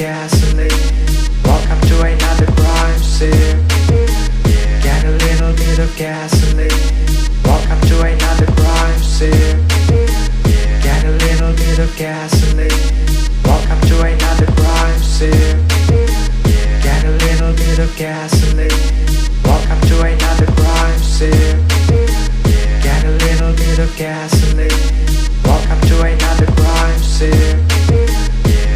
gasoline. Welcome to another crime scene. Get a little bit of gasoline. Welcome to another crime scene. Get a little bit of gasoline. Welcome to another crime scene. Get a little bit of gasoline. Welcome to another crime scene. Get a little bit of gasoline. Welcome to another crime scene.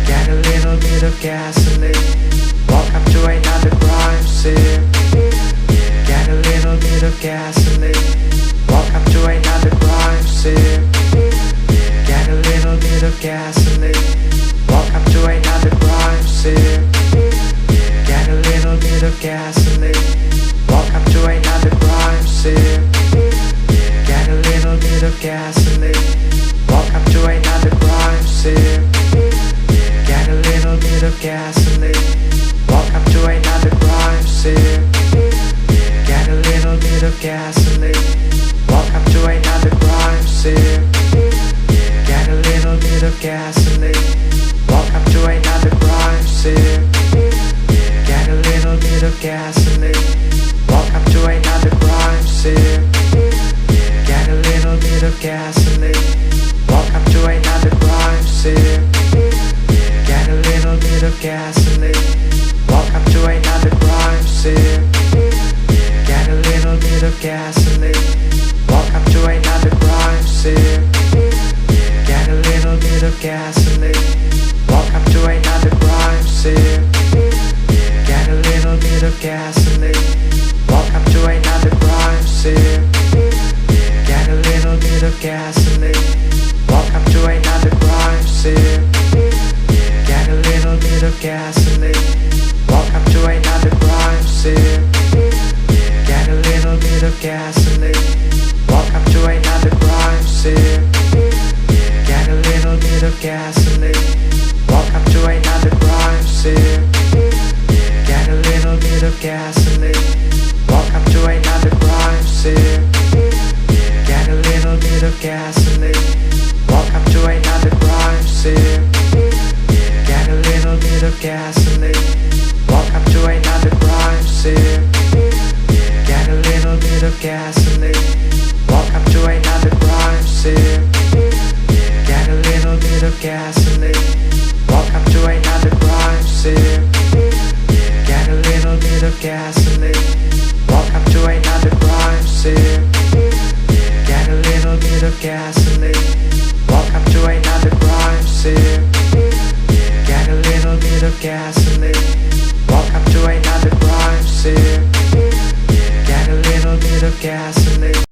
Get a little bit of gasoline. Welcome to another crime scene. Get a little bit of gasoline. Welcome to another crime scene. Get a little bit of gasoline. Welcome to another crime scene. Get a little bit of gasoline. Welcome to another crime scene. Get a little bit of gasoline. Welcome to another crime scene. Get a little bit of gasoline. Welcome to another crime scene. Get a little bit of gasoline. Welcome to another crime scene. Get a little bit of gasoline. Welcome to another crime scene. Get a little bit of gasoline. Welcome to another crime scene. Get a little bit of gasoline. Welcome to another crime scene. Get a little bit of gasoline. Welcome to another crime scene. Get a little bit of gasoline. Welcome to another crime scene. Get a little bit of gasoline. Welcome to another crime scene. Get a little bit of gasoline. Welcome to another crime scene. Get a little bit of gasoline. Welcome to another crime scene. Get a little bit of gasoline. Welcome to another crime scene. Get a little bit of gasoline. Welcome to another crime scene. Get a little bit of gasoline. Welcome to another crime scene. Get a little bit of gasoline. Welcome to another crime scene. Get a little bit of gasoline. Welcome to another crime scene. Get a little bit of gasoline. Welcome to another crime scene. Get a little bit of gasoline. Welcome to another crime scene. Get a little bit of gasoline. Welcome to another crime scene. Get a little bit of gasoline. Welcome to another crime scene. Get a little bit of gasoline. Welcome to another crime scene. Get a little bit of gasoline. Welcome to another crime scene. Get a little bit of gasoline.